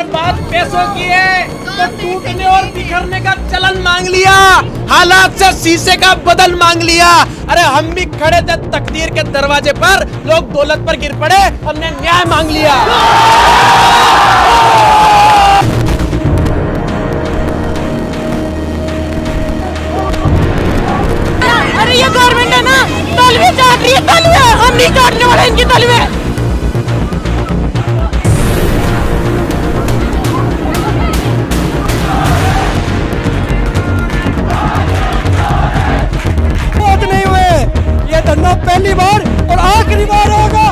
बात पैसों की है तो टूटने और बिखरने का चलन मांग लिया, हालात से शीशे का बदल मांग लिया। अरे हम भी खड़े थे तकदीर के दरवाजे पर, लोग दौलत पर गिर पड़े, हमने न्याय मांग लिया। अरे ये गवर्नमेंट है ना, तलवे चाट रही है, तलवे हम नहीं काटने वाले इनकी तलवे। नहीं हुए, ये धरना पहली बार और आखिरी बार होगा।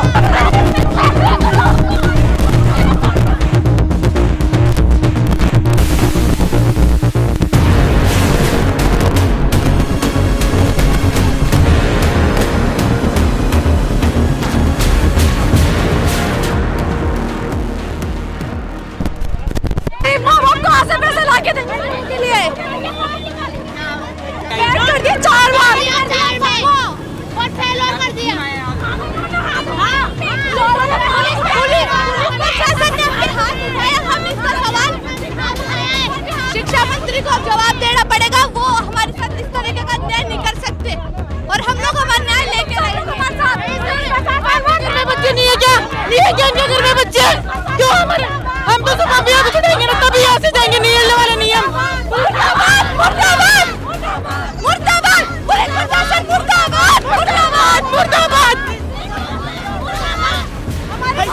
कहाँ से पैसे लाके देंगे के लिए? कर दिया 4 बार और फेल कर दिया। हम इसका सवाल शिक्षा मंत्री को जवाब देना पड़ेगा। वो हमारे साथ इस तरीके का अन्याय नहीं कर सकते और हम लोग हमारा न्याय लेके बच्चे नहीं है क्या? नहीं है क्या इनके घर में बच्चे? क्यों हमारे हम तो सुबह भी यहाँ जाएंगे ना, तभी यहाँ से जाएंगे। नहीं हिलने वाले नियम। मुर्दाबाद मुर्दाबाद मुर्दाबाद पुलिस प्रशासन मुर्दाबाद मुर्दाबाद मुर्दाबाद।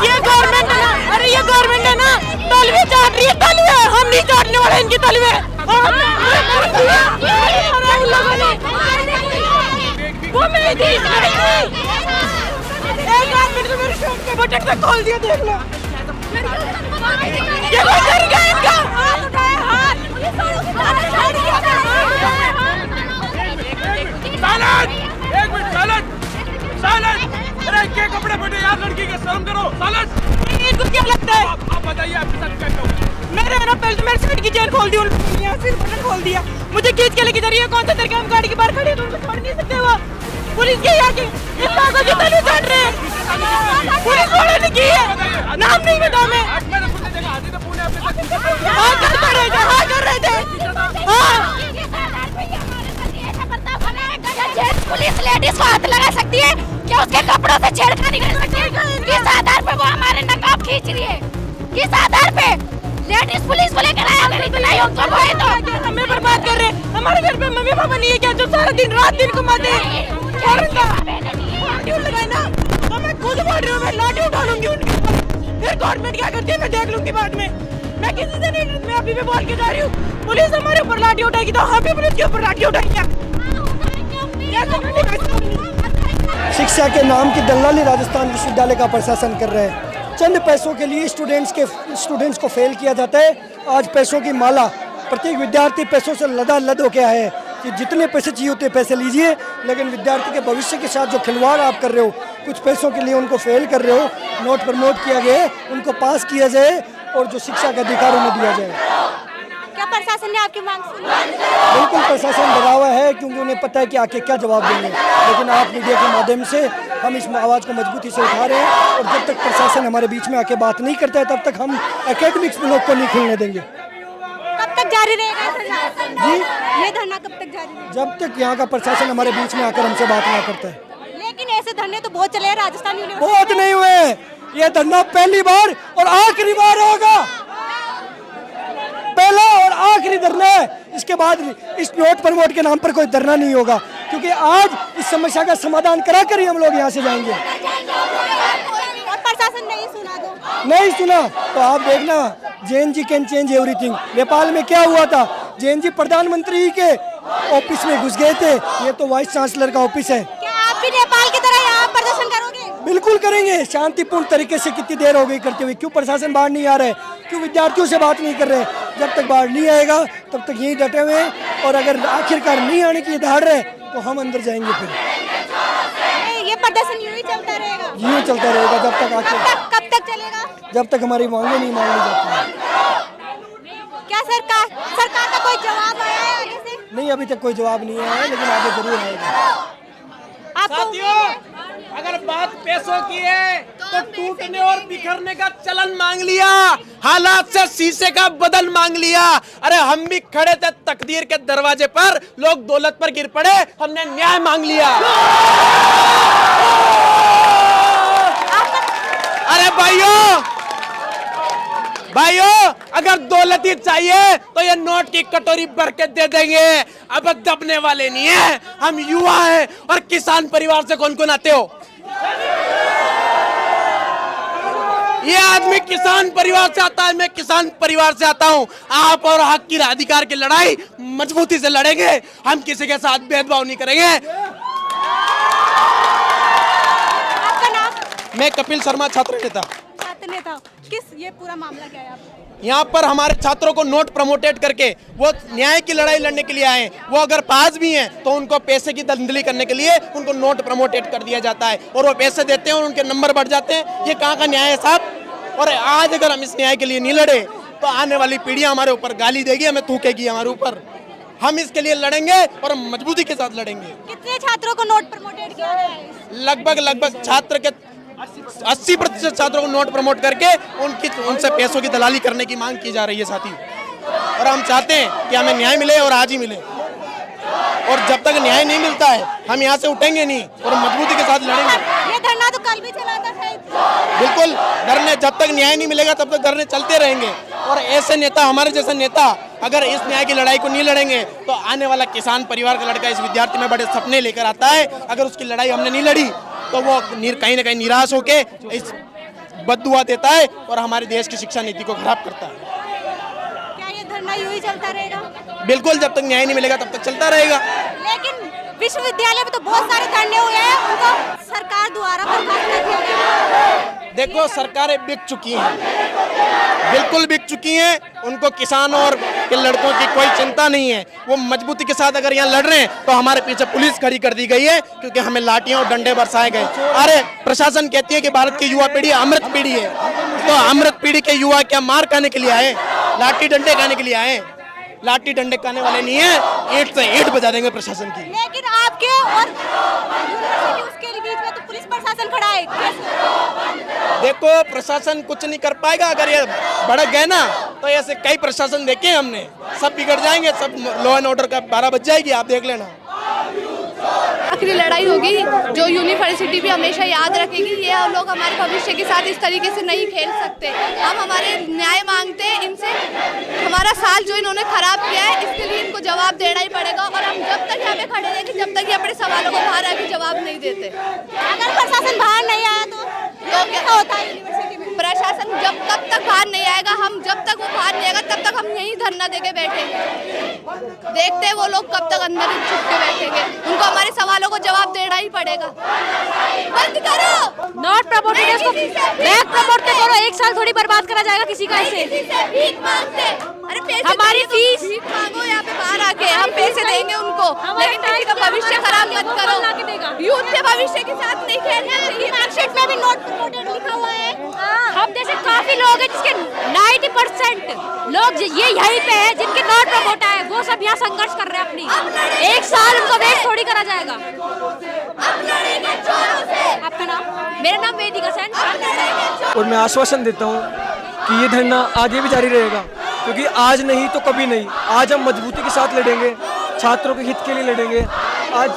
ये गवर्नमेंट है ना, अरे ये गवर्नमेंट है ना, तलवे चाट रही है, तलवे हम नहीं काटने वाले इनकी तलवे। वो मेरी थी, एक आदमी तो मेरे शॉप के बटन तक खोल दिया, देख लो। ये कोई तरीका है इनका? अरे क्या कपड़े पहने यार, लड़की के शर्म करो। इनको क्या लगता है? आप बताइए आपके साथ क्या हुआ? मेरे ना पहले तो मेरे साइड की चेन खोल दी, यहाँ से बटन खोल दिया, मुझे खींच के लेके जा रही है। कौन सा तरीका? हम गाड़ी के बाहर खड़े हैं तो उनको छोड़ नहीं सकते। वो पुलिस के यहाँ के इस पागल की तलवे चाट रहे हैं। पुलिस वाले ने की है, नाम नहीं बता मैं। हाँ कर रहे थे, हाँ कर रहे थे, हाँ। पुलिस लेडीज को हाथ लगा सकती है क्या? उसके कपड़ों से छेड़खानी कर सकती है? किस आधार पे वो हमारे नकाब खींच रही है? किस आधार पे? लेडीज पुलिस को लेकर आया, अगर इतना ही उनको बोले तो हमें बर्बाद कर रहे हैं। हमारे घर पे मम्मी पापा नहीं है क्या, जो सारा दिन रात दिन कमाते हैं? लाठी लगाए ना, तो मैं खुद बोल रही हूँ, मैं लाठी उठा लूंगी उनके ऊपर। फिर गवर्नमेंट क्या करती है मैं देख लूंगी बाद में। मैं किसी से नहीं, मैं अभी भी बोल के जा रही हूँ, पुलिस हमारे ऊपर लाठी उठाएगी तो हम भी पुलिस के ऊपर लाठी उठाएंगे। शिक्षा के नाम की दलाली राजस्थान विश्वविद्यालय का प्रशासन कर रहे हैं। चंद पैसों के लिए स्टूडेंट्स को फेल किया जाता है। आज पैसों की माला, प्रत्येक विद्यार्थी पैसों से लदालद हो गया है कि जितने पैसे चाहिए उतने पैसे लीजिए, लेकिन विद्यार्थी के भविष्य के साथ जो खिलवाड़ आप कर रहे हो, कुछ पैसों के लिए उनको फेल कर रहे हो, नोट पर नोट किया गया है, उनको पास किया जाए और जो शिक्षा का अधिकार उन्हें दिया जाए। क्या प्रशासन ने आपकी मांग सुनी? बिल्कुल प्रशासन डरा हुआ है, क्योंकि उन्हें पता है कि आके क्या जवाब देंगे। लेकिन आप मीडिया के माध्यम से हम इस आवाज़ को मजबूती से उठा रहे हैं और जब तक प्रशासन हमारे बीच में आके बात नहीं करता है तब तक हम एकेडमिक्स ब्लॉक को नहीं खुलने देंगे। कब तक जारी रहेगा धरना? जी, ये धरना कब तक जारी रहेगा? जब तक यहाँ का प्रशासन हमारे बीच में आकर हमसे बात ना करता है। लेकिन ऐसे धरने तो बहुत चले हैं राजस्थान यूनिवर्सिटी। बहुत नहीं हुए, ये धरना पहली बार और आखिरी बार होगा। पहला और आखिरी धरना है, इसके बाद इस नोट पर वोट के नाम पर कोई धरना नहीं होगा, क्योंकि आज इस समस्या का समाधान कराकर ही हम लोग यहाँ से जाएंगे। और प्रशासन नहीं सुना तो? नहीं सुना तो आप देखना, gen Z can change everything. Nepal में क्या हुआ था, जेएनजी प्रधानमंत्री के ऑफिस में घुस गए थे, ये तो वाइस चांसलर का ऑफिस है। क्या आप भी नेपाल की तरह यहाँ प्रदर्शन करोगे? बिल्कुल करेंगे, शांतिपूर्ण तरीके से। कितनी देर हो गई करते हुए, क्यों प्रशासन बाहर नहीं आ रहे, क्यों विद्यार्थियों से बात नहीं कर रहे? जब तक बाहर नहीं आएगा तब तक यहीं डटे हुए हैं, और अगर आखिरकार नहीं आने की धार रहे तो हम अंदर जाएंगे। फिर ये प्रदर्शन यूं ही चलता रहेगा? यूं चलता रहेगा जब तक कब तक चलेगा? जब तक हमारी मांगे नहीं मान ली जाती। क्या सरकार का कोई जवाब आया है आगे से? नहीं, अभी तक कोई जवाब नहीं आया है, लेकिन आगे जरूर आएगा। साथियों, अगर बात पैसों की है तो टूटने और बिखरने का चलन मांग लिया, हालात से शीशे का बदल मांग लिया। अरे हम भी खड़े थे तकदीर के दरवाजे पर, लोग दौलत पर गिर पड़े, हमने न्याय मांग लिया। अरे भाइयों, अगर दौलत ही चाहिए तो ये नोट की कटोरी भर के दे देंगे। अब दबने वाले नहीं है, हम युवा हैं और किसान परिवार से कौन कौन आते हो? ये आदमी किसान परिवार से आता है, मैं किसान परिवार से आता हूं। आप और हक की अधिकार की लड़ाई मजबूती से लड़ेंगे, हम किसी के साथ भेदभाव नहीं करेंगे। आपका नाम? मैं कपिल शर्मा, छात्र नेता। किस ये पूरा मामला क्या है आपका? यहाँ पर हमारे छात्रों को नोट प्रमोटेट करके वो न्याय की लड़ाई लड़ने के लिए आए। वो अगर पास भी हैं तो उनको पैसे की दलदली करने के लिए उनको नोट प्रमोटेट कर दिया जाता है और वो पैसे देते हैं और उनके नंबर बढ़ जाते हैं। ये कहाँ का न्याय है साहब? और आज अगर हम इस न्याय के लिए नहीं लड़े तो आने वाली पीढ़ियां हमारे ऊपर गाली देगी, हमें थूकेगी हमारे ऊपर। हम इसके लिए लड़ेंगे और मजबूती के साथ लड़ेंगे। कितने छात्रों को नोट प्रमोटेड किया गया है? लगभग छात्र के 80% छात्रों को नोट प्रमोट करके उनसे पैसों की दलाली करने की मांग की जा रही है साथी। और हम चाहते हैं कि हमें न्याय मिले और आज ही मिले। और जब तक न्याय नहीं मिलता है हम यहाँ से उठेंगे नहीं और मजबूती के साथ लड़ेंगे। ये धरना तो कल भी चला था शायद। बिल्कुल, धरने जब तक न्याय नहीं मिलेगा तब तक धरने चलते रहेंगे। और ऐसे नेता, हमारे जैसे नेता अगर इस न्याय की लड़ाई को नहीं लड़ेंगे तो आने वाला किसान परिवार का लड़का इस विद्यार्थी में बड़े सपने लेकर आता है। अगर उसकी लड़ाई हमने नहीं लड़ी तो वो कहीं ना कहीं निराश होके इस बद्दुआ देता है और हमारे देश की शिक्षा नीति को खराब करता है। क्या ये धरना यूं ही चलता रहेगा? बिल्कुल, जब तक न्याय नहीं मिलेगा तब तक चलता रहेगा। लेकिन विश्वविद्यालय में तो बहुत सारे धरने हुए हैं, उनको सरकार द्वारा बर्खास्त कर दिया गया। देखो, सरकारें बिक चुकी हैं, बिल्कुल बिक चुकी हैं। उनको किसानों और के लड़कों की कोई चिंता नहीं है। वो मजबूती के साथ अगर यहाँ लड़ रहे हैं तो हमारे पीछे पुलिस खड़ी कर दी गई है क्योंकि हमें लाठियां और डंडे बरसाए गए। अरे प्रशासन कहती है कि भारत की युवा पीढ़ी अमृत पीढ़ी है, तो अमृत पीढ़ी के युवा क्या मार खाने के लिए आए? लाठी डंडे खाने के लिए आए? लाठी डंडे खाने वाले नहीं है, ईंट से ईंट बजा देंगे प्रशासन की। लेकिन आपके और उसके बीच में तो पुलिस प्रशासन खड़ा है। देखो, प्रशासन कुछ नहीं कर पाएगा। अगर ये भड़क गए ना तो ऐसे कई प्रशासन देखे हमने, सब बिगड़ जाएंगे, सब लॉ एंड ऑर्डर का 12 बज जाएगी, आप देख लेना। आखिरी लड़ाई होगी जो यूनिवर्सिटी भी हमेशा याद रखेगी। ये लोग हमारे भविष्य के साथ इस तरीके से नहीं खेल सकते। हम हमारे न्याय मांगते हैं इनसे। हमारा साल जो इन्होंने खराब किया है इसके लिए इनको जवाब देना ही पड़ेगा। और हम जब तक यहाँ पे खड़े रहेंगे जब तक ये अपने सवालों को बाहर आके जवाब नहीं देते। अगर प्रशासन बाहर नहीं आया तो क्या होता है यूनिवर्सिटी में? प्रशासन कब तक बाहर नहीं आएगा, हम जब तक वो बाहर नहीं आएगा तब तक हम यहीं धरना देके बैठेंगे। देखते हैं वो लोग कब तक अंदर ही छुप के बैठेंगे। उनको हमारे सवालों को जवाब देना ही पड़ेगा। बंद करो नॉट प्रमोटेड को बैक प्रमोट करो। एक साल थोड़ी बर्बाद करा जाएगा किसी का ऐसे। भीख मांगते, अरे पैसे हमारी फीस भीख मांगो यहाँ पे बाहर आके, हम पैसे देंगे उनको, लेकिन किसी का भविष्य खराब मत करो। यूथ के भविष्य के साथ नहीं खेलना चाहिए। मार्कशीट में भी नॉट प्रमोटेड लिखा हुआ है। हम जैसे काफी लोग हैं जिसके 90% लोग ये यहीं पे है जिनके नॉट प्रमोट है, वो सब यहाँ संघर्ष कर रहे हैं अपनी। एक साल उनको वेस्ट थोड़ी करा जाएगा। आपका नाम? मेरा नाम वेदिका सेन। और मैं आश्वासन देता हूँ कि ये धरना आगे भी जारी रहेगा, क्योंकि आज नहीं तो कभी नहीं। आज हम मजबूती के साथ लड़ेंगे, छात्रों के हित के लिए लड़ेंगे। आज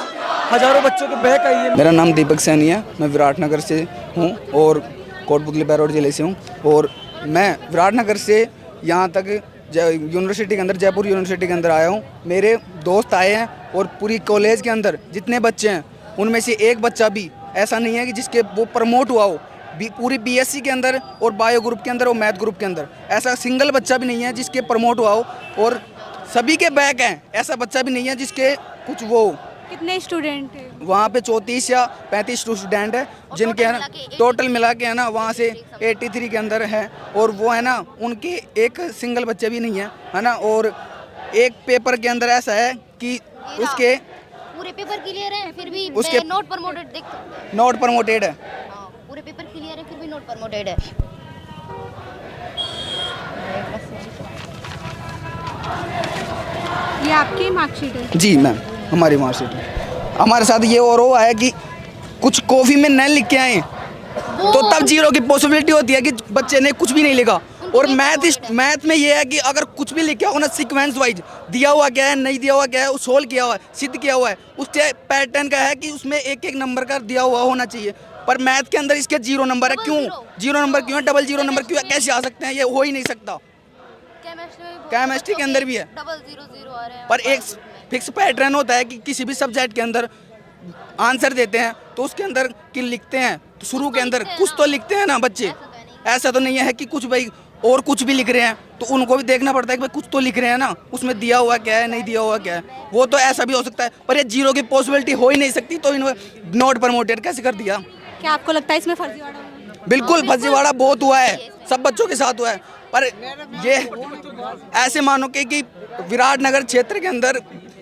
हजारों बच्चों के बहक आई है। मेरा नाम दीपक सैनी है, मैं विराटनगर से हूँ और कोटपुतली बैरोड जिले से हूँ। और मैं विराटनगर से यहाँ तक यूनिवर्सिटी के अंदर, जयपुर यूनिवर्सिटी के अंदर आया हूँ। मेरे दोस्त आए हैं और पूरी कॉलेज के अंदर जितने बच्चे हैं उनमें से एक बच्चा भी ऐसा नहीं है कि जिसके वो प्रमोट हुआ हो। पूरी बीएससी के अंदर और बायो ग्रुप के अंदर और मैथ ग्रुप के अंदर ऐसा सिंगल बच्चा भी नहीं है जिसके प्रमोट हुआ हो। और सभी के बैक हैं, ऐसा बच्चा भी नहीं है जिसके कुछ वो। कितने स्टूडेंट हैं वहाँ पे? 34 या 35 स्टूडेंट है जिनके है ना टोटल मिला के है ना वहाँ से 83 के अंदर है। और वो है ना उनके एक सिंगल बच्चे भी नहीं है ना। और एक पेपर के अंदर ऐसा है कि उसके पूरे पेपर क्लियर है फिर भी उसके नोट प्रमोटेड देख सकते हैं। नोट प्रमोटेड है। पूरे पेपर क्लियर है फिर भी नोट प्रमोटेड है। ये आपकी मार्कशीट है? जी मैम, हमारी मार्कशीट है। हमारे साथ ये और वो आया कि कुछ कॉफ़ी में नल लिख के आए तो तब जीरो की पॉसिबिलिटी होती है कि बच्चे ने कुछ भी नहीं लिखा। और मैथ में ये है कि अगर कुछ भी लिखा हो ना, सीक्वेंस वाइज दिया हुआ क्या है, नहीं दिया हुआ क्या है, सोल्व किया हुआ है, सिद्ध किया हुआ है, उसके पैटर्न का है कि उसमें एक एक नंबर का दिया हुआ होना चाहिए। पर मैथ के अंदर इसके 0 नंबर है। क्यों 0 नंबर क्यों है, डबल 0 नंबर क्यों है, कैसे आ सकते हैं? ये हो ही नहीं सकता। केमिस्ट्री के अंदर भी है, डबल 0 आ रहे हैं। पर एक फिक्स पैटर्न होता है कि किसी भी सब्जेक्ट के अंदर आंसर देते हैं तो उसके अंदर कि लिखते हैं तो शुरू के अंदर कुछ तो लिखते हैं ना बच्चे। ऐसा तो नहीं है कि कुछ भाई और कुछ भी लिख रहे हैं, तो उनको भी देखना पड़ता है कि भाई कुछ तो लिख रहे हैं ना, उसमें दिया हुआ क्या है, नहीं दिया हुआ क्या है। वो तो ऐसा भी हो सकता है, पर ये जीरो की पॉसिबिलिटी हो ही नहीं सकती, तो इन्होंने नॉट प्रमोटेड कैसे कर दिया? क्या आपको लगता है इसमें फर्जीवाड़ा हुआ? बिल्कुल फर्जीवाड़ा बहुत हुआ है, सब बच्चों के साथ हुआ है। पर ये ऐसे मानो कि विराटनगर क्षेत्र के अंदर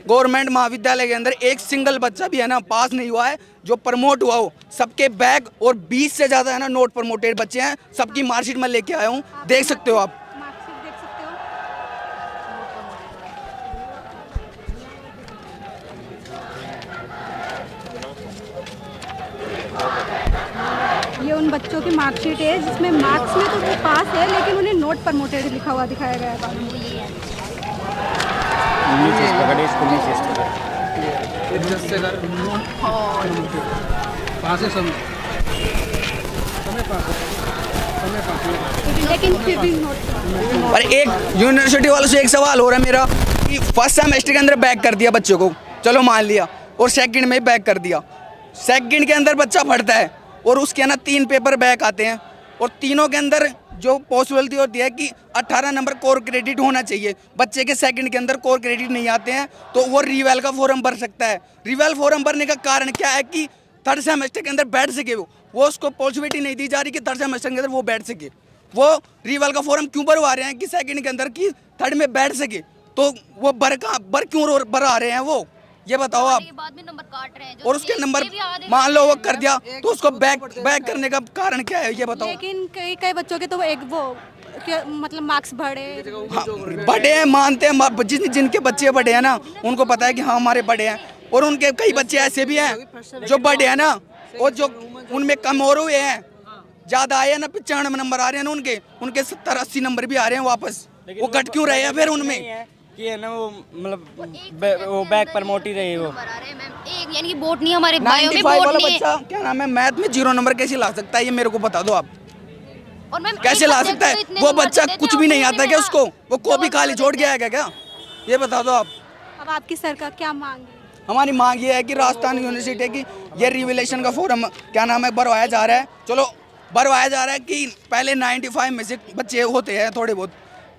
गवर्नमेंट महाविद्यालय के अंदर एक सिंगल बच्चा भी है ना पास नहीं हुआ है जो प्रमोट हुआ हो। सबके बैग और 20 से ज़्यादा है ना नोट प्रमोटेड बच्चे हैं। सबकी मार्कशीट मैं लेके आया हूँ, देख सकते हो आप। मार्कशीट देख सकते हो। ये उन बच्चों की मार्कशीट है जिसमें मार्क्स में तो वो पास है, लेकिन उन्हें नोट प्रमोटेड लिखा हुआ दिखाया गया था। लेकिन फिर भी नोट। पर एक यूनिवर्सिटी वालों से एक सवाल हो रहा है मेरा कि फर्स्ट सेमेस्टर के अंदर बैक कर दिया बच्चों को, चलो मान लिया, और सेकंड में बैक कर दिया। सेकंड के अंदर बच्चा पढ़ता है और उसके ना 3 पेपर बैक आते हैं, और तीनों के अंदर जो पॉसिबिलिटी होती है कि 18 नंबर कोर क्रेडिट होना चाहिए। बच्चे के सेकंड के अंदर कोर क्रेडिट नहीं आते हैं तो वो रिवेल का फॉर्म भर सकता है। रिवेल फॉर्म भरने का कारण क्या है कि थर्ड सेमेस्टर के अंदर बैठ सके वो उसको पॉसिबिलिटी नहीं दी जा रही कि थर्ड सेमेस्टर के अंदर वो बैठ सके। वो रिवेल का फॉर्म क्यों भरवा रहे हैं कि सेकंड के अंदर कि थर्ड में बैठ सके, तो वो भर क्यों भरा रहे हैं वो, ये बताओ आप। बाद में नंबर काट रहे हैं और उसके नंबर मान लो वो कर दिया तो उसको बैक करने का कारण क्या है, ये बताओ। लेकिन कई बच्चों के तो एक वो मतलब मार्क्स बढ़े। हाँ, बड़े हैं, मानते हैं, जिनके बच्चे बड़े हैं ना उनको पता है कि हाँ हमारे बड़े हैं। और उनके कई बच्चे ऐसे भी हैं जो बड़े हैं ना, और जो उनमें कम और हुए हैं, ज्यादा आए हैं ना, 95 नंबर आ रहे हैं ना उनके 70-80 नंबर भी आ रहे हैं वापस। वो घट क्यों रहे हैं फिर उनमें कि है ना वो मतलब वो बैक प्रमोट ही रहे वो। एक यानी कि बोर्ड नहीं, हमारे बायो में 95 बोर्ड वाला नहीं है। बच्चा क्या नाम है मैथ में 0 नंबर कैसे ला सकता है, ये मेरे को बता दो आप। और मैम कैसे ला सकता है वो बच्चा? कुछ भी नहीं आता क्या उसको? वो कॉपी खाली छोड़ गया है क्या? ये बता दो आप। अब आपकी सरकार क्या मांग है? हमारी मांग ये है कि राजस्थान यूनिवर्सिटी की ये रिवलेशन का फॉर्म क्या नाम है भरवाया जा रहा है। चलो भरवाया जा रहा है कि पहले 95 में से बच्चे होते हैं थोड़े बहुत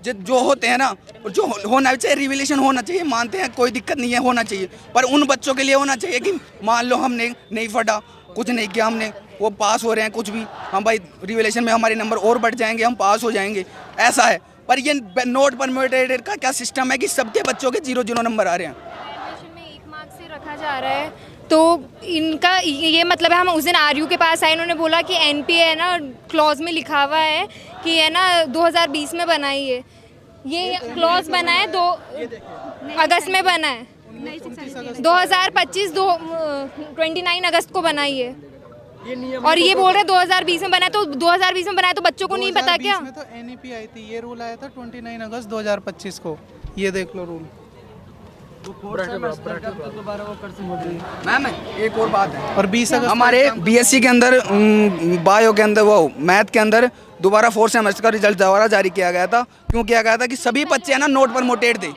जो होते हैं ना, जो होना चाहिए, रिवलेशन होना चाहिए, मानते हैं, कोई दिक्कत नहीं है, होना चाहिए। पर उन बच्चों के लिए होना चाहिए कि मान लो हमने नहीं पढ़ा, कुछ नहीं किया हमने, वो पास हो रहे हैं कुछ भी, हम भाई रिवलेशन में हमारे नंबर और बढ़ जाएंगे, हम पास हो जाएंगे, ऐसा है। पर ये नोट परमिटेड का क्या सिस्टम है कि सबके बच्चों के 0-0 नंबर आ रहे हैं। में 1 मार्क से रखा जा रहा है, तो इनका ये मतलब है। हम उस दिन आरयू के पास आए, इन्होंने बोला कि एनपीए है ना क्लॉज में लिखा हुआ है कि है ना 2020 में बना है, ये क्लॉज बना है 2 अगस्त में बना है, 2025 29 अगस्त को बना है, और ये बोल रहे 2020 में बना है। तो 2020 में बना है तो बच्चों को नहीं पता क्या? में तो एनईपी आई थी, ये रूल आया था 29 अगस्त 2025 को, ये देख लो रूल। मैम एक और बात है, और 20 अगस्त हमारे बीएससी के अंदर बायो के अंदर वो मैथ के अंदर दोबारा 4th सेमेस्टर का रिजल्ट दोबारा जारी किया गया था। क्यों किया गया था कि सभी बच्चे है ना नोट प्रमोटेड थे,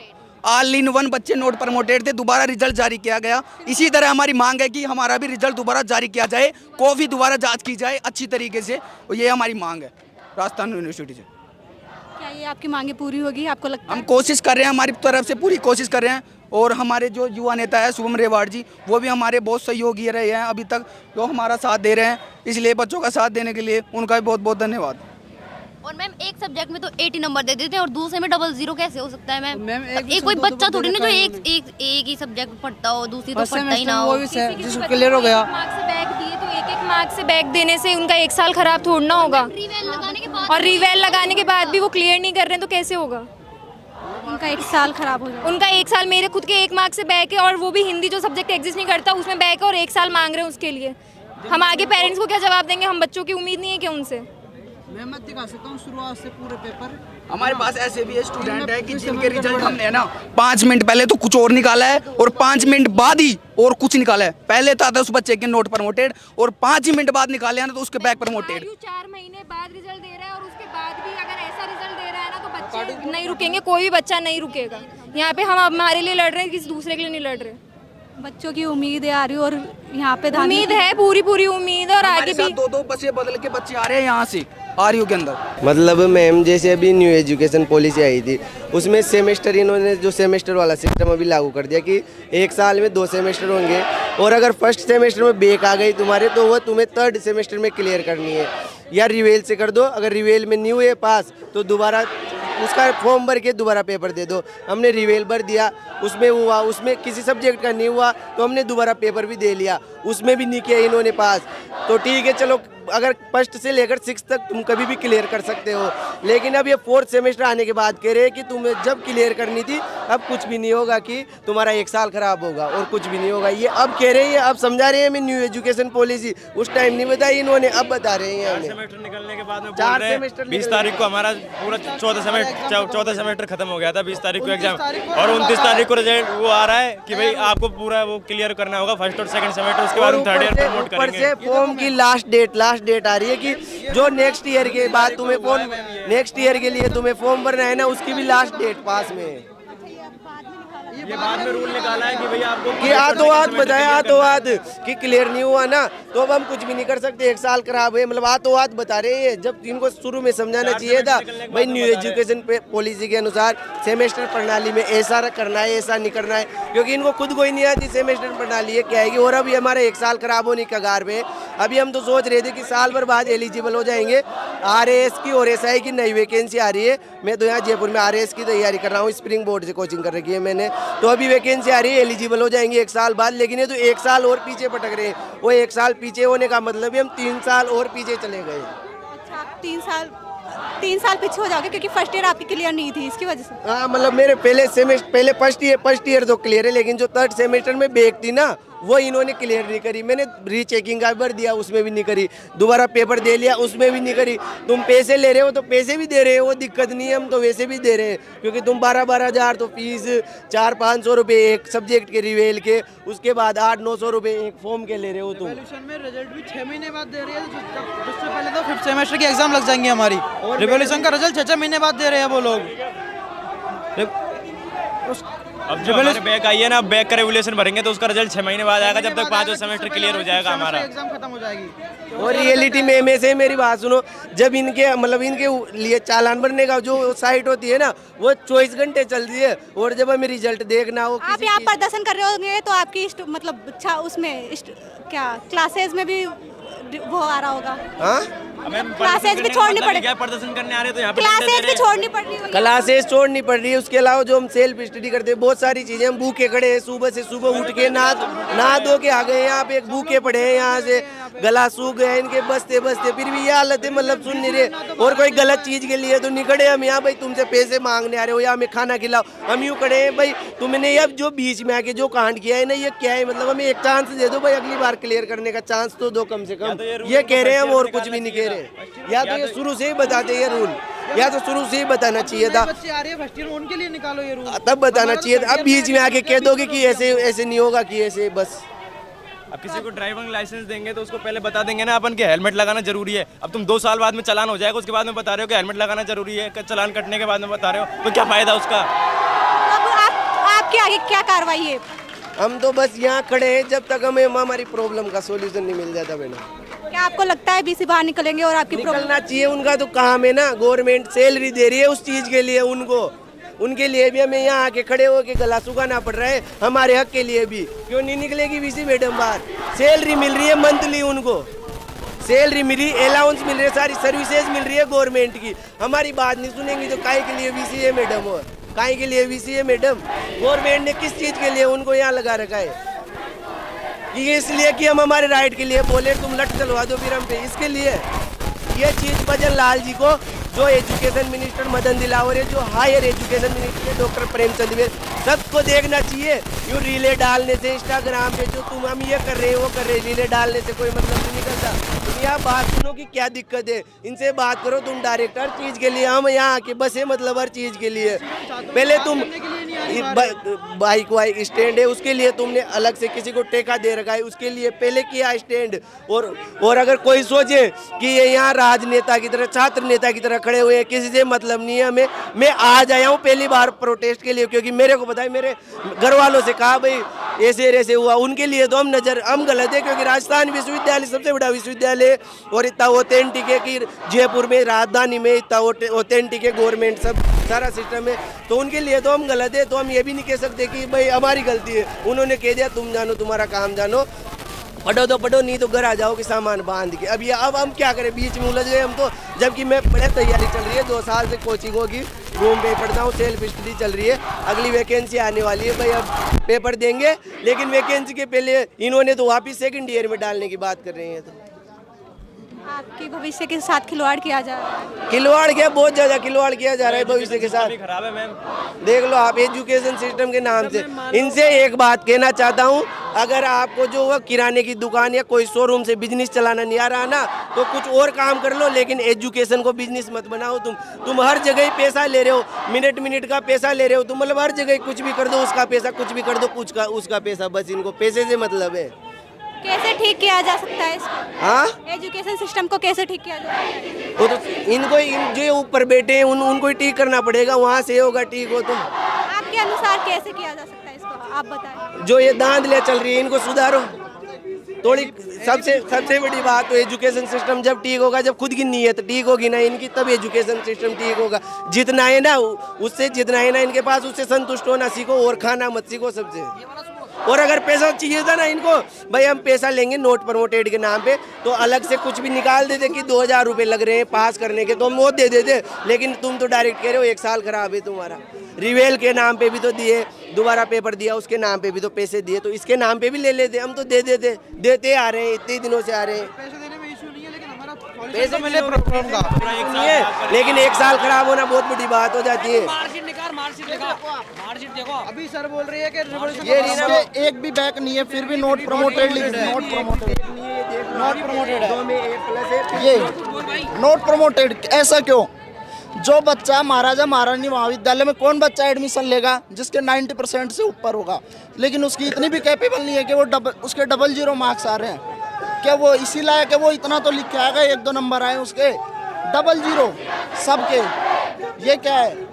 ऑल इन वन बच्चे नोट प्रमोटेड थे, दोबारा रिजल्ट जारी किया गया। इसी तरह हमारी मांग है कि हमारा भी रिजल्ट दोबारा जारी किया जाए, कॉफी दोबारा जांच की जाए अच्छी तरीके से, और ये हमारी मांग है राजस्थान यूनिवर्सिटी से। क्या ये आपकी मांगे पूरी होगी आपको लगता है? हम कोशिश कर रहे हैं, हमारी तरफ से पूरी कोशिश कर रहे हैं, और हमारे जो युवा नेता है शुभम रेवाड़ जी, वो भी हमारे बहुत सहयोगी रहे हैं अभी तक, जो हमारा साथ दे रहे हैं, इसलिए बच्चों का साथ देने के लिए उनका भी बहुत बहुत धन्यवाद। और मैम एक सब्जेक्ट में तो 80 नंबर दे देते हैं और दूसरे में 00 कैसे हो सकता है मैम? एक कोई बच्चा थोड़ी ना जो एक ही सब्जेक्ट पढ़ता हो, दूसरी तो पढ़ता ही ना हो। क्लियर हो गया। मार्क्स से बैक दिए तो एक मार्क्स से बैक देने से उनका 1 साल खराब थोड़ना होगा, और रिवेल लगाने के बाद भी वो क्लियर नहीं कर रहे हैं तो कैसे होगा? उनका 1 साल खराब हो जाएगा। उनका 1 साल, मेरे खुद के 1 मार्क्स से बैक है, और वो भी हिंदी जो सब्जेक्ट एग्जिस्ट नहीं करता उसमें बैक है, और 1 साल मांग रहे हैं उसके लिए। हम आगे पेरेंट्स को क्या जवाब देंगे? हम बच्चों की उम्मीद नहीं है क्या उनसे? मैं मत दिखा सकता हूँ शुरुआत से पूरे पेपर। हमारे पास ऐसे भी स्टूडेंट है कि जिनके रिजल्ट हमने है ना 5 मिनट पहले तो कुछ और निकाला है और 5 मिनट बाद ही और कुछ निकाला है। पहले था उस बच्चे के नोट प्रमोटेड और 5 ही मिनट बाद निकाले हैं ना तो उसके बैक प्रमोटेड। 4 महीने बाद रिजल्ट दे रहा है और उसके बाद भी अगर ऐसा रिजल्ट दे रहा है ना तो बच्चे नहीं रुकेंगे, कोई भी बच्चा नहीं रुकेगा। यहाँ पे हम हमारे लिए लड़ रहे हैं, किसी दूसरे के लिए नहीं लड़ रहे। बच्चों की उम्मीद है आ रही और यहाँ पे उम्मीद है, पूरी उम्मीद है और आगे भी 2-2 बसे बदल के बच्चे आ रहे हैं यहाँ से आरयू के अंदर। मतलब मैम जैसे अभी न्यू एजुकेशन पॉलिसी आई थी उसमें सेमेस्टर इन्होंने जो सेमेस्टर वाला सिस्टम अभी लागू कर दिया कि 1 साल में 2 सेमेस्टर होंगे और अगर फर्स्ट सेमेस्टर में बैक आ गई तुम्हारे तो वह तुम्हें 3rd सेमेस्टर में क्लियर करनी है या रिवेल से कर दो। अगर रिवेल में नहीं हुए पास तो दोबारा उसका फॉर्म भर के दोबारा पेपर दे दो। हमने रिवेल भर दिया, उसमें हुआ, उसमें किसी सब्जेक्ट का नहीं हुआ तो हमने दोबारा पेपर भी दे लिया, उसमें भी नहीं किया इन्होंने पास। तो ठीक है चलो, अगर 1st से लेकर 6th तक तुम कभी भी क्लियर कर सकते हो, लेकिन अब ये 4th सेमेस्टर आने के बाद कह रहे हैं कि तुम्हें जब क्लियर करनी थी अब कुछ भी नहीं होगा, कि तुम्हारा 1 साल खराब होगा और कुछ भी नहीं होगा। ये अब कह रहे हैं, अब समझा रहे हैं हमें न्यू एजुकेशन पॉलिसी। उस टाइम नहीं बताई इन्होंने, अब बता रहे हैं हमें। सेमेस्टर निकलने के बाद में 4 सेमेस्टर 20 तारीख को हमारा पूरा 14 सेमेस्टर खत्म हो गया था। 20 तारीख को एग्जाम और 29 तारीख को रिजल्ट वो आ रहा है कि भाई आपको पूरा वो क्लियर करना होगा 1st और 2nd सेमेस्टर, उसके बाद हम 3rd ईयर प्रमोट करेंगे। फॉर्म की लास्ट डेट आ रही है कि जो नेक्स्ट ईयर के बाद तुम्हें फॉर्म, नेक्स्ट ईयर के लिए तुम्हें फॉर्म भरना है ना, उसकी भी लास्ट डेट पास में है। ये बाद में रूल निकाला है कि भैया आपको कि आतोआत बताया, आतोआत कि क्लियर नहीं हुआ ना तो अब हम कुछ भी नहीं कर सकते, 1 साल खराब है, मतलब आतोआत बता रहे हैं। जब इनको शुरू में समझाना चाहिए था भाई न्यू एजुकेशन पॉलिसी के अनुसार सेमेस्टर प्रणाली में ऐसा करना है, ऐसा नहीं करना है, क्योंकि इनको खुद को ही नहीं आती सेमेस्टर प्रणाली है क्या आएगी। और अभी हमारे 1 साल खराब होने की कगार पे, अभी हम तो सोच रहे थे कि साल भर बाद एलिजिबल हो जाएंगे RAS की, और ऐसा है कि नई वैकेंसी आ रही है। मैं तो यहाँ जयपुर में RAS की तैयारी कर रहा हूँ, स्प्रिंग बोर्ड से कोचिंग कर रखी है मैंने, तो अभी वैकेंसी आ रही है, एलिजिबल हो जाएंगे 1 साल बाद। लेकिन ये तो 1 साल और पीछे पटक रहे हैं। वो 1 साल पीछे होने का मतलब है हम 3 साल और पीछे चले गए। अच्छा, आप 3 साल पीछे हो जाओगे क्योंकि फर्स्ट ईयर आपकी क्लियर नहीं थी इसकी वजह से। हाँ, मतलब मेरे पहले फर्स्ट ईयर तो क्लियर है, लेकिन जो 3rd सेमेस्टर में बैक थी ना वो इन्होंने क्लियर नहीं करी। मैंने रीचेकिंग का भर दिया, उसमें भी नहीं करी, दोबारा पेपर दे लिया, उसमें भी नहीं करी। तुम पैसे ले रहे हो तो पैसे भी दे रहे हो, वो दिक्कत नहीं है, हम तो वैसे भी दे रहे हैं, क्योंकि तुम 12-12 हज़ार तो फीस, 400-500 रुपये एक सब्जेक्ट के रिवेल के, उसके बाद 800-900 रुपये एक फॉर्म के ले रहे हो तुम। रिवॉल्यूशन में रिजल्ट भी 6 महीने बाद दे रही है, जिससे पहले तो 5th सेमेस्टर की एग्जाम लग जाएंगी हमारी। रिवॉल्यूशन का रिजल्ट 6 महीने बाद दे रहे हैं वो लोग। अब जो हमारे बैक आई है ना, अब बैक का रेवोल्यूशन भरेंगे तो उसका रिजल्ट 6 महीने बाद आएगा, जब तक 5वां सेमेस्टर क्लियर हो जाएगा हमारा, एग्जाम खत्म हो जाएगी। और रियलिटी में से मेरी बात सुनो, जब इनके मतलब इनके लिए चालान भरने का जो साइट होती है ना वो 24 घंटे चलती है, और जब हमें रिजल्ट देखना हो, आप यहाँ प्रदर्शन कर रहे होंगे तो आपकी मतलब उसमें क्या क्लासेस में भी वो आ रहा होगा। हाँ, क्लासेस भी छोड़नी पड़ेगी, प्रदर्शन करने आ रहे तो यहाँ पे क्लासेस भी छोड़नी पड़ रही है, क्लासेस छोड़नी पड़ रही है। उसके अलावा जो हम सेल्फ स्टडी करते हैं, बहुत सारी चीजें, हम भूखे खड़े हैं, सुबह उठ के नहा धो के आ गए यहाँ पे, एक भूखे पड़े हैं, यहाँ से गला सूख गया इनके बसते फिर भी ये हालत है, मतलब सुन नहीं रहे। और कोई गलत चीज के लिए तो नहीं खड़े हम यहाँ, भाई तुमसे पैसे मांगने आ रहे हो या हमें खाना खिलाओ, हम यूँ खड़े हैं भाई तुमने अब जो बीच में आके जो कांड किया है ना ये क्या है, मतलब हमें एक चांस दे दो भाई, अगली बार क्लियर करने का चांस तो दो कम से कम। ये कह रहे हैं हम, और कुछ भी नहीं कह रहे। या तो ये शुरू से ही बताते ये रूल, या तो शुरू से ही बताना चाहिए था, बच्चे आ रहे हैं फर्स्ट ईयर उनके लिए निकालो ये रूल, तब बताना चाहिए था। अब बीच में आके कह दोगे कि ऐसे नहीं होगा, कि ऐसे बस। अब किसी को ड्राइविंग लाइसेंस देंगे तो उसको पहले बता देंगे ना अपन के हेलमेट लगाना जरूरी है। अब तुम 2 साल बाद में चालान हो जाएगा, उसके बाद में बता रहे हो कि हेलमेट लगाना जरूरी है, चालान कटने के बाद में बता रहे हो, तो क्या फायदा उसका। अब आपके आगे क्या कार्रवाई है? हम तो बस यहाँ खड़े हैं जब तक हमें हमारी प्रॉब्लम का सोल्यूशन नहीं मिल जाता। मैडम, क्या आपको लगता है BC बाहर निकलेंगे और आपकी निकलना चाहिए? उनका तो काम है ना, गवर्नमेंट सैलरी दे रही है उस चीज के लिए उनको, उनके लिए भी हमें यहाँ आके खड़े होके गला सुखाना पड़ रहा है, हमारे हक के लिए भी। क्यों नहीं निकलेगी BC मैडम बाहर? सैलरी मिल रही है मंथली, उनको सैलरी मिल रही, अलाउंस मिल रही है, सारी सर्विसेज मिल रही है गवर्नमेंट की। हमारी बात नहीं सुनेंगी तो काहे के लिए BC है मैडम? और काहे के लिए BC है मैडम? गवर्नमेंट ने किस चीज के लिए उनको यहाँ लगा रखा है? ये इसलिए कि हम हमारे राइट के लिए बोले तुम लट चलवा दो फिर हम पे, इसके लिए ये चीज भजन लाल जी को जो एजुकेशन मिनिस्टर मदन दिलावर है, जो हायर एजुकेशन मिनिस्टर है डॉक्टर प्रेमचंद बेल, सबको देखना चाहिए। यूँ रीले डालने से इंस्टाग्राम पे जो तुम हम ये कर रहे हो वो कर रहे, रीले डालने से कोई मतलब नहीं निकलता। तुम यहाँ बात सुनो कि क्या दिक्कत है, इनसे बात करो। तुम डायरेक्ट हर चीज़ के लिए, हम यहाँ आके बसे मतलब हर चीज़ के लिए। पहले तुम बाइक वाइक स्टैंड है उसके लिए तुमने अलग से किसी को ठेका दे रखा है, उसके लिए पहले किया स्टैंड। और अगर कोई सोचे कि ये यहाँ राजनेता की तरह, छात्र नेता की तरह खड़े हुए हैं, किसी से मतलब नहीं है हमें। मैं आज आया हूँ पहली बार प्रोटेस्ट के लिए, क्योंकि मेरे को पता है, मेरे घर वालों से कहा भाई ऐसे हुआ, उनके लिए तो हम गलत है। क्योंकि राजस्थान विश्वविद्यालय सबसे बड़ा विश्वविद्यालय और इतना ऑथेंटिक है कि जयपुर में, राजधानी में इतना ऑथेंटिक है, गवर्नमेंट सब सारा सिस्टम है, तो उनके लिए तो हम गलत है। तो हम ये भी नहीं कह सकते कि भाई हमारी गलती है। उन्होंने कह दिया तुम जानो, तुम्हारा काम जानो, पढ़ो तो पढ़ो, नहीं तो घर आ जाओ कि सामान बांध के। अब हम क्या करें, बीच में उलझ गए हम तो। जबकि मैं बड़े तैयारी चल रही है, 2 साल से कोचिंग होगी, रूम पे पढ़ता हूँ, सेल्फ स्टडी चल रही है। अगली वैकेंसी आने वाली है भाई, अब पेपर देंगे। लेकिन वैकेंसी के पहले इन्होंने तो वापस सेकंड ईयर में डालने की बात कर रहे हैं। तो आपकी भविष्य के साथ खिलवाड़ किया जा रहा है। खिलवाड़ क्या, बहुत ज्यादा खिलवाड़ किया जा रहा है भविष्य के साथ। खराब है मैम, देख लो आप एजुकेशन सिस्टम के नाम से। इनसे एक बात कहना चाहता हूँ, अगर आपको जो वो किराने की दुकान या कोई शोरूम से बिजनेस चलाना नहीं आ रहा ना, तो कुछ और काम कर लो, लेकिन एजुकेशन को बिजनेस मत बनाओ। तुम हर जगह ही पैसा ले रहे हो, मिनट का पैसा ले रहे हो तुम, मतलब हर जगह कुछ भी कर दो, उसका पैसा, कुछ भी कर दो उसका पैसा, बस इनको पैसे से मतलब है। कैसे ठीक किया जा सकता है इसको? हाँ, एजुकेशन सिस्टम को कैसे ठीक किया जा सकता है? वो तो इनको जो ऊपर बैठे हैं उनको ही ठीक करना पड़ेगा, वहाँ से होगा ठीक हो। तुम आपके अनुसार कैसे किया जा सकता है इसको, आप बताएं। जो ये दांधले चल रही है इनको सुधारो थोड़ी। सबसे बड़ी बात तो एजुकेशन सिस्टम जब ठीक होगा, जब खुद की नीयत ठीक होगी ना इनकी, तब एजुकेशन सिस्टम ठीक होगा। जितना है ना उससे, जितना है ना इनके पास, उससे संतुष्ट होना सीखो और खाना मत सीखो सबसे। और अगर पैसा चाहिए था ना इनको, भाई हम पैसा लेंगे नोट प्रमोटेड के नाम पे, तो अलग से कुछ भी निकाल देते कि 2000 रुपये लग रहे हैं पास करने के, तो हम वो दे देते। लेकिन तुम तो डायरेक्ट कह रहे हो 1 साल खराब है तुम्हारा। रिवेल के नाम पे भी तो दिए, दोबारा पेपर दिया उसके नाम पे भी तो पैसे दिए, तो इसके नाम पे भी ले लेते, हम तो दे देते आ रहे हैं, इतने दिनों से आ रहे हैं। पैसे मिले प्रॉब्लम का नहीं है, लेकिन 1 साल खराब होना बहुत बड़ी बात हो जाती है। मार्कशीट देखो, अभी सर बोल रही है कि ये एक भी बैक नहीं है, फिर भी नोट प्रमोटेड लिख रहे हैं। नोट प्रमोटेड है, ये नोट प्रमोटेड। ऐसा क्यों? जो बच्चा महाराजा महारानी महाविद्यालय में, कौन बच्चा एडमिशन लेगा जिसके 90% से ऊपर होगा, लेकिन उसकी इतनी भी कैपेबल नहीं है कि वो उसके 000 मार्क्स आ रहे हैं। क्या वो इसी लायक है वो इतना तो लिख के आएगा, 1-2 नंबर आए उसके 00 सबके? ये क्या है?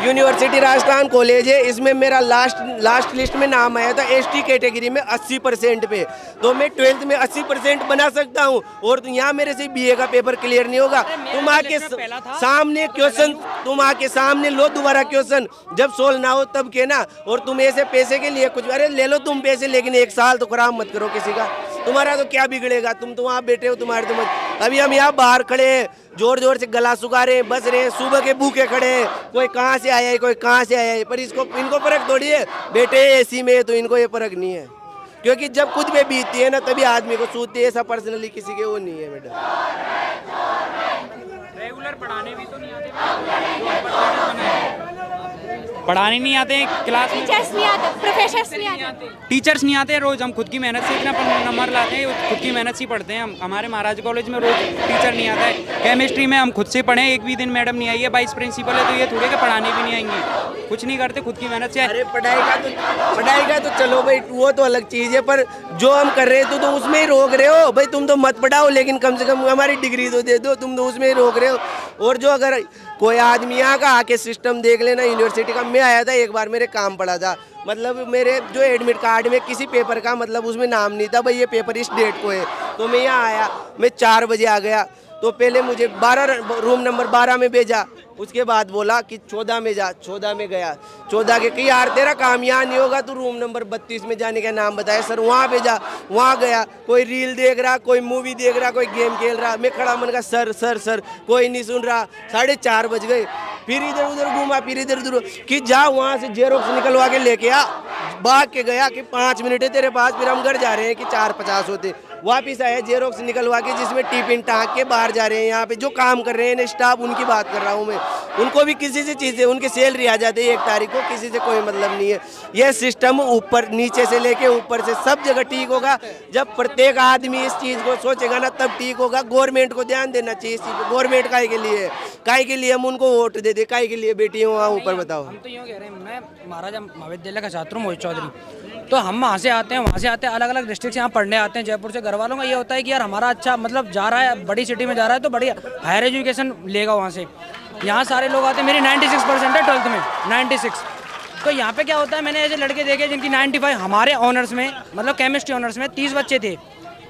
यूनिवर्सिटी राजस्थान कॉलेज है, इसमें मेरा लास्ट लिस्ट में नाम आया था ST कैटेगरी में 80% पे, तो मैं 12th में 80% बना सकता हूँ। और यहाँ मेरे से BA का पेपर क्लियर नहीं होगा। तुम आके सामने क्वेश्चन, तुम आके सामने लो दोबारा क्वेश्चन, जब सोल्व ना हो तब कहना। और तुम ऐसे पैसे के लिए कुछ, अरे ले लो तुम पैसे, लेकिन 1 साल तो खराब मत करो किसी का। तुम्हारा तो क्या बिगड़ेगा, तुम तो वहाँ बैठे हो, तुम्हारे तो मत। अभी हम यहाँ बाहर खड़े हैं, जोर से गला सुखा रहे हैं, बस रहे हैं, सुबह के भूखे खड़े हैं, कोई कहाँ से आया है, कोई कहाँ से आया है, पर इनको फर्क थोड़ी है। बैठे AC में तो इनको ये फर्क नहीं है, क्योंकि जब खुद पे बीतती है ना तभी आदमी को सूझती है। ऐसा पर्सनली किसी के वो नहीं है बेटा। रेगुलर पढ़ाने भी तो नहीं आते, पढ़ाने नहीं आते, क्लास में टीचर्स नहीं आते, प्रोफेसर्स नहीं आते, टीचर्स नहीं आते। रोज हम खुद की मेहनत से इतना नंबर लाते हैं, खुद की मेहनत से पढ़ते हैं। हम हमारे महाराज कॉलेज में रोज टीचर नहीं आता है। केमिस्ट्री में हम खुद से पढ़े, एक भी दिन मैडम नहीं आई है, वाइस प्रिंसिपल है, तो ये थोड़े के पढ़ाने भी नहीं आएंगे, कुछ नहीं करते, खुद की मेहनत से। अरे पढ़ाई का तो चलो भाई, वो तो अलग चीज़ है, पर जो हम कर रहे हैं तो उसमें ही रोक रहे हो भाई। तुम तो मत पढ़ाओ, लेकिन कम से कम हमारी डिग्री तो दे दो, तुम तो उसमें ही रोक रहे हो। और जो अगर कोई आदमी यहाँ का आके सिस्टम देख लेना यूनिवर्सिटी का। मैं आया था एक बार, मेरे काम पड़ा था, मतलब मेरे जो एडमिट कार्ड में किसी पेपर का मतलब उसमें नाम नहीं था भाई, ये पेपर इस डेट को है। तो मैं यहाँ आया, मैं 4 बजे आ गया, तो पहले मुझे रूम नंबर 12 में भेजा, उसके बाद बोला कि 14 में जा, 14 में गया, 14 के कि यार तेरा काम यहाँ नहीं होगा, तू रूम नंबर 32 में जाने का नाम बताया। सर वहाँ भेजा, वहाँ गया, कोई रील देख रहा, कोई मूवी देख रहा, कोई गेम खेल रहा। मैं खड़ा मन का सर सर सर, कोई नहीं सुन रहा। 4:30 बज गए, फिर इधर उधर घूमा, फिर इधर उधर कि जा वहाँ से जेरोक्स निकलवा के लेके आ। भाग के गया कि 5 मिनट है तेरे पास, फिर हम घर जा रहे हैं कि 4:50 होते। वापस आए जेरोक्स निकलवा के, जिसमें टिफिन टाँग के बाहर जा रहे हैं। यहाँ पे जो काम कर रहे हैं स्टाफ, उनकी बात कर रहा हूँ मैं, उनको भी किसी से चीज़ है, उनकी सैलरी आ जाती है 1 तारीख को, किसी से कोई मतलब नहीं है। यह सिस्टम ऊपर नीचे से लेके ऊपर से सब जगह ठीक होगा जब प्रत्येक आदमी इस चीज़ को सोचेगा ना, तब ठीक होगा। गवर्नमेंट को ध्यान देना चाहिए इस चीज़ पर। गवर्नमेंट काहे के लिए हम उनको वोट दे दे, काहे के लिए बेटी हो वहाँ ऊपर, बताओ। हम तो यूँ कह रहे हैं, मैं महाराजा महाविद्यालय का छात्र हूँ, मोहित चौधरी। तो हम वहाँ से आते हैं, वहाँ से आते हैं, अलग अलग डिस्ट्रिक्ट से यहाँ पढ़ने आते हैं। जयपुर से घर वालों का ये होता है कि यार हमारा अच्छा मतलब जा रहा है, बड़ी सिटी में जा रहा है तो बड़ी हायर एजुकेशन लेगा वहाँ से। यहाँ सारे लोग आते हैं, मेरी 96% है 12th में, 96। तो यहाँ पे क्या होता है, मैंने ऐसे लड़के देखे जिनकी 95, हमारे ऑनर्स में मतलब केमिस्ट्री ऑनर्स में 30 बच्चे थे।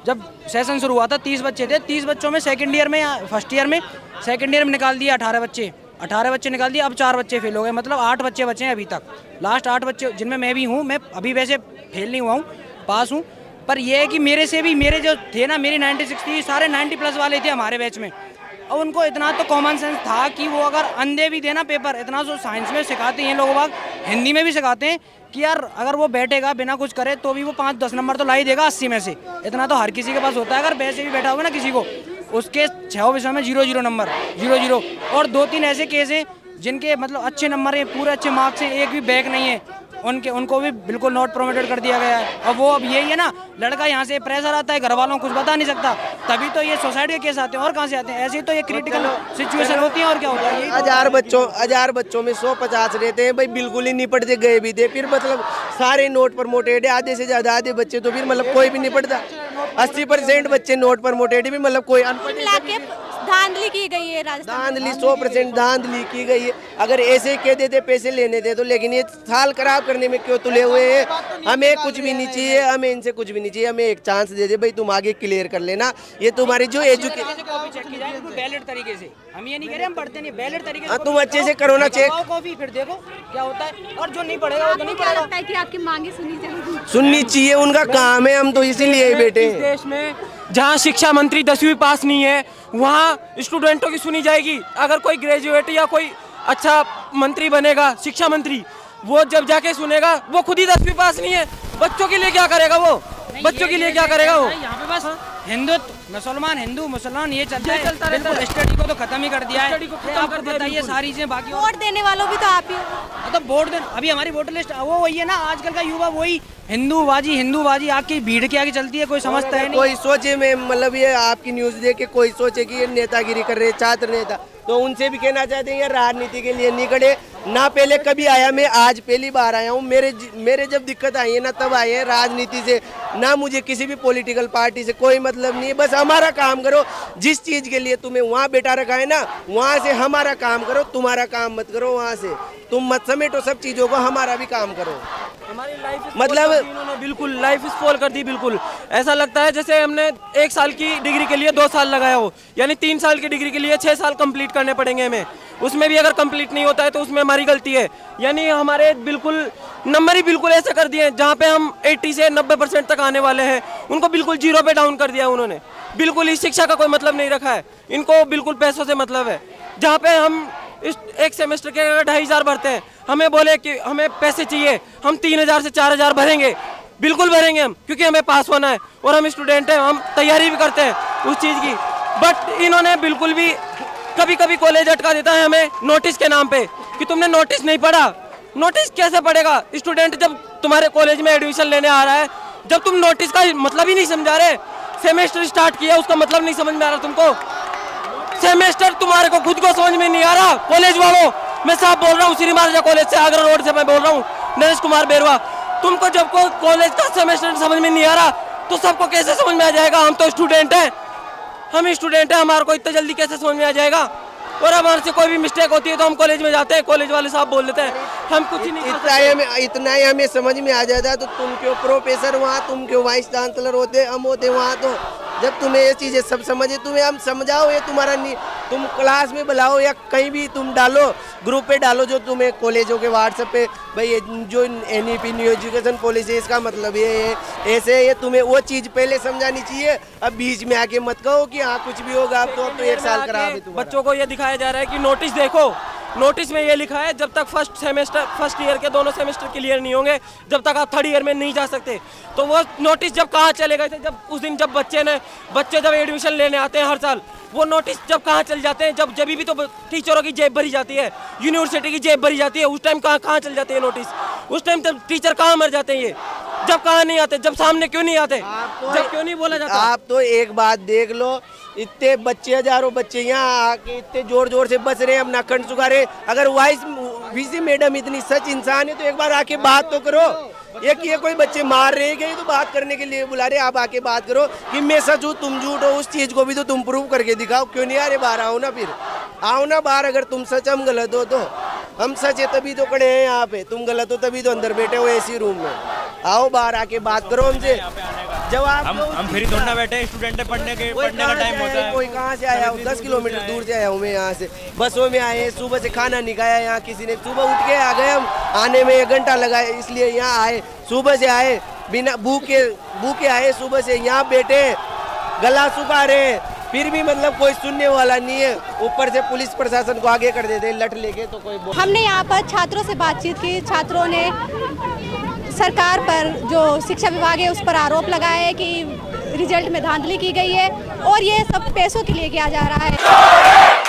जब सेशन शुरू हुआ था 30 बच्चे थे, 30 बच्चों में सेकंड ईयर में या फर्स्ट ईयर में, सेकंड ईयर में निकाल दिया 18 बच्चे, 18 बच्चे निकाल दिए। अब 4 बच्चे फेल हो गए, मतलब 8 बच्चे बचे हैं अभी तक। लास्ट 8 बच्चे जिनमें मैं भी हूँ, मैं अभी वैसे फेल नहीं हुआ हूँ, पास हूँ। पर यह है कि मेरे से भी मेरे जो थे ना, मेरी 96 थी, सारे 90+ वाले थे हमारे बैच में। और उनको इतना तो कॉमन सेंस था कि वो अगर अंधे भी देना पेपर, इतना जो साइंस में सिखाते हैं लोग बाग, हिंदी में भी सिखाते हैं कि यार अगर वो बैठेगा बिना कुछ करे तो भी वो 5-10 नंबर तो ला ही देगा 80 में से। इतना तो हर किसी के पास होता है। अगर वैसे भी बैठा होगा ना किसी को, उसके 6 विषय में 0-0 नंबर, 0-0। और 2-3 ऐसे केस हैं जिनके मतलब अच्छे नंबर हैं, पूरे अच्छे मार्क्स हैं, एक भी बैक नहीं है, उनको भी बिल्कुल नॉट प्रमोटेड कर दिया गया है। और वो अब यही है ना, लड़का यहाँ से प्रेशर आता है, घर वालों को कुछ बता नहीं सकता, तभी तो ये सुसाइड के केस आते हैं। और कहाँ से आते हैं? ऐसे ही तो ये क्रिटिकल सिचुएशन होती है। और क्या होता है, 1000 बच्चों में 150 रहते हैं भाई, बिल्कुल ही निपटते गए भी थे। फिर मतलब सारे नोट प्रमोटेड है, आधे से ज़्यादा आधे बच्चे तो फिर मतलब कोई भी निपटता। 80% बच्चे नोट प्रमोटेड भी, मतलब कोई धांधली की गई है राजस्थान, धांधली 100% धांधली की गई है। अगर ऐसे कह देते पैसे लेने दे तो, लेकिन ये साल खराब करने में क्यों तुले हुए हैं? हमें कुछ भी नहीं चाहिए, हमें इनसे कुछ भी नहीं चाहिए, हमें एक चांस दे दे भाई, तुम आगे क्लियर कर लेना। ये तुम्हारी जो एजुकेशन बैलेट तरीके से, हम ये नहीं कह रहे हम पढ़ते नहीं, बैलेट तरीके से तुम अच्छे से करो ना चेक, कॉफी, फिर देखो क्या होता है। और जो नहीं पढ़ेगा वो तो नहीं क्या लगता है कि आपकी मांगे सुननी चाहिए, उनका काम है, हम तो इसीलिए ही बैठे हैं। देश में जहाँ शिक्षा मंत्री 10वीं पास नहीं है, वहाँ स्टूडेंटों की सुनी जाएगी। अगर कोई ग्रेजुएट या कोई अच्छा मंत्री बनेगा, शिक्षा मंत्री, वो जब जाके सुनेगा, वो खुद ही 10वीं पास नहीं है, बच्चों के लिए क्या करेगा वो? बच्चों के लिए क्या करेगा वो? यहाँ पे बस हिंदुत्व, मुसलमान हिंदू मुसलमान ये चलता है। स्टडी को तो खत्म ही कर दिया है। आपको बताइए सारी चीजें। बाकी वोट देने वालों भी तो आप ही हो। तो वोट देने, अभी हमारी वोटर लिस्ट वो वही है ना, आजकल का युवा वही हिंदूबाजी आपकी भीड़ के आगे चलती है, कोई समझता है नहीं। कोई सोचे में मतलब ये आपकी न्यूज देख के कोई सोचे कि ये नेतागिरी कर रहे छात्र नेता, तो उनसे भी कहना चाहते हैं ये राजनीति के लिए नहीं खड़े ना। पहले कभी आया, मैं आज पहली बार आया हूँ। मेरे जब दिक्कत आई है ना, तब आए हैं राजनीति से ना। मुझे किसी भी पॉलिटिकल पार्टी से कोई मतलब नहीं है। बस हमारा काम करो, जिस चीज़ के लिए तुम्हें वहाँ बैठा रखा है ना, वहाँ से हमारा काम करो, तुम्हारा काम मत करो। वहाँ से तुम मत समेटो सब चीज़ों को, हमारा भी काम करो। हमारी लाइफ मतलब इन्होंने बिल्कुल लाइफ स्पॉइल कर दी। बिल्कुल ऐसा लगता है जैसे हमने 1 साल की डिग्री के लिए 2 साल लगाया हो, यानी 3 साल की डिग्री के लिए 6 साल कंप्लीट करने पड़ेंगे हमें। उसमें भी अगर कंप्लीट नहीं होता है तो उसमें हमारी गलती है। यानी हमारे बिल्कुल नंबर ही बिल्कुल ऐसे कर दिए, जहाँ पे हम 80 से 90% तक आने वाले हैं, उनको बिल्कुल 0 पे डाउन कर दिया उन्होंने। बिल्कुल ही शिक्षा का कोई मतलब नहीं रखा है, इनको बिल्कुल पैसों से मतलब है। जहाँ पे हम इस एक सेमेस्टर के 2500 भरते हैं, हमें बोले कि हमें पैसे चाहिए, हम 3000 से 4000 भरेंगे, बिल्कुल भरेंगे हम, क्योंकि हमें पास होना है और हम स्टूडेंट हैं, हम तैयारी भी करते हैं उस चीज़ की। बट इन्होंने बिल्कुल भी, कभी कभी कॉलेज अटका देता है हमें नोटिस के नाम पे कि तुमने नोटिस नहीं पढ़ा। नोटिस कैसे पढ़ेगा स्टूडेंट जब तुम्हारे कॉलेज में एडमिशन लेने आ रहा है, जब तुम नोटिस का मतलब ही नहीं समझा रहे। सेमेस्टर स्टार्ट किया, उसका मतलब नहीं समझ में आ रहा तुमको। सेमेस्टर तुम्हारे को खुद को समझ में नहीं आ रहा। कॉलेज वालों, मैं साहब बोल रहा हूँ, श्री महाराजा कॉलेज से, आगरा रोड से मैं बोल रहा हूँ, नरेश कुमार बेरवा। तुमको जब को कॉलेज का सेमेस्टर समझ में नहीं आ रहा तो सबको कैसे समझ में आ जाएगा? हम तो स्टूडेंट हैं, हम स्टूडेंट हैं, हमारे को इतना जल्दी कैसे समझ में आ जाएगा? और हमारे से कोई भी मिस्टेक होती है तो हम कॉलेज में जाते हैं, कॉलेज वाले साहब बोल देते हैं, हम कुछ ही नहीं कर सकते। इतना ही हमें समझ में आ जाता है तो तुम क्यों प्रोफेसर वहाँ, तुम क्यों वाइस चांसलर होते, हम होते वहाँ। तो जब तुम्हें ये चीज़ें सब समझे, तुम्हें हम समझाओ, ये तुम्हारा नहीं, तुम क्लास में बुलाओ या कहीं भी तुम डालो, ग्रुप पे डालो, जो तुम्हें कॉलेजों के व्हाट्सएप पे, भाई ये जो NEP न्यू एजुकेशन पॉलिसी, इसका मतलब ये है, ऐसे ये तुम्हें वो चीज़ पहले समझानी चाहिए। अब बीच में आके मत कहो कि हाँ कुछ भी होगा, अब तो 1 साल करा। बच्चों को ये दिखाया जा रहा है कि नोटिस देखो, नोटिस में ये लिखा है जब तक फर्स्ट ईयर के दोनों सेमेस्टर क्लियर नहीं होंगे, जब तक आप थर्ड ईयर में नहीं जा सकते। तो वो नोटिस जब कहाँ चले गए थे, जब उस दिन जब बच्चे जब एडमिशन लेने आते हैं हर साल, वो नोटिस जब कहाँ चल जाते हैं, जब भी तो टीचरों की जेब भरी जाती है, यूनिवर्सिटी की जेब भरी जाती है, उस टाइम कहाँ चल जाते हैं नोटिस? उस टाइम तब टीचर कहाँ मर जाते हैं? ये जब कहाँ नहीं आते, जब सामने क्यों नहीं आते, जब क्यों नहीं बोला जाता? आप तो एक बात देख लो, इतने बच्चे, हजारों बच्चे यहाँ आके इतने जोर जोर से बच रहे हैं, अपना कंठ सुखा रहे। अगर वाइस वीसी मैडम इतनी सच इंसान है तो एक बार आके बात तो करो। ये कोई बच्चे मार रहे हैं तो बात करने के लिए बुला रहे, आप आके बात करो कि मैं सच हूँ तुम झूठ हो, उस चीज को भी तो तुम प्रूव करके दिखाओ। क्यों नहीं आ रहे बाहर? आओ ना, फिर आओ ना बाहर। अगर तुम सच हम गलत हो तो हम सच है तभी तो खड़े हैं यहाँ पे, तुम गलत हो तभी तो अंदर बैठे हो एसी रूम में। आओ बाहर आके बात करो हमसे। जब आप हम फिर थोड़ा ना बैठे, स्टूडेंट है, पढ़ने का टाइम होता है। कोई कहाँ से आया हूँ, 10 किलोमीटर दूर से आया हूँ मैं यहाँ से, बसों में आए, सुबह से खाना नहीं खाया यहाँ किसी ने, सुबह उठ के आ गए हम, आने में 1 घंटा लगा इसलिए यहाँ आए, सुबह से आए, बिना भूखे आए, सुबह से यहाँ बैठे, गला सुखा रहे, फिर भी मतलब कोई सुनने वाला नहीं है। ऊपर से पुलिस प्रशासन को आगे कर देते लठ लेके, तो कोई हमने यहाँ पर छात्रों से बातचीत की। छात्रों ने सरकार पर, जो शिक्षा विभाग है उस पर आरोप लगाया है कि रिजल्ट में धांधली की गई है और ये सब पैसों के लिए किया जा रहा है।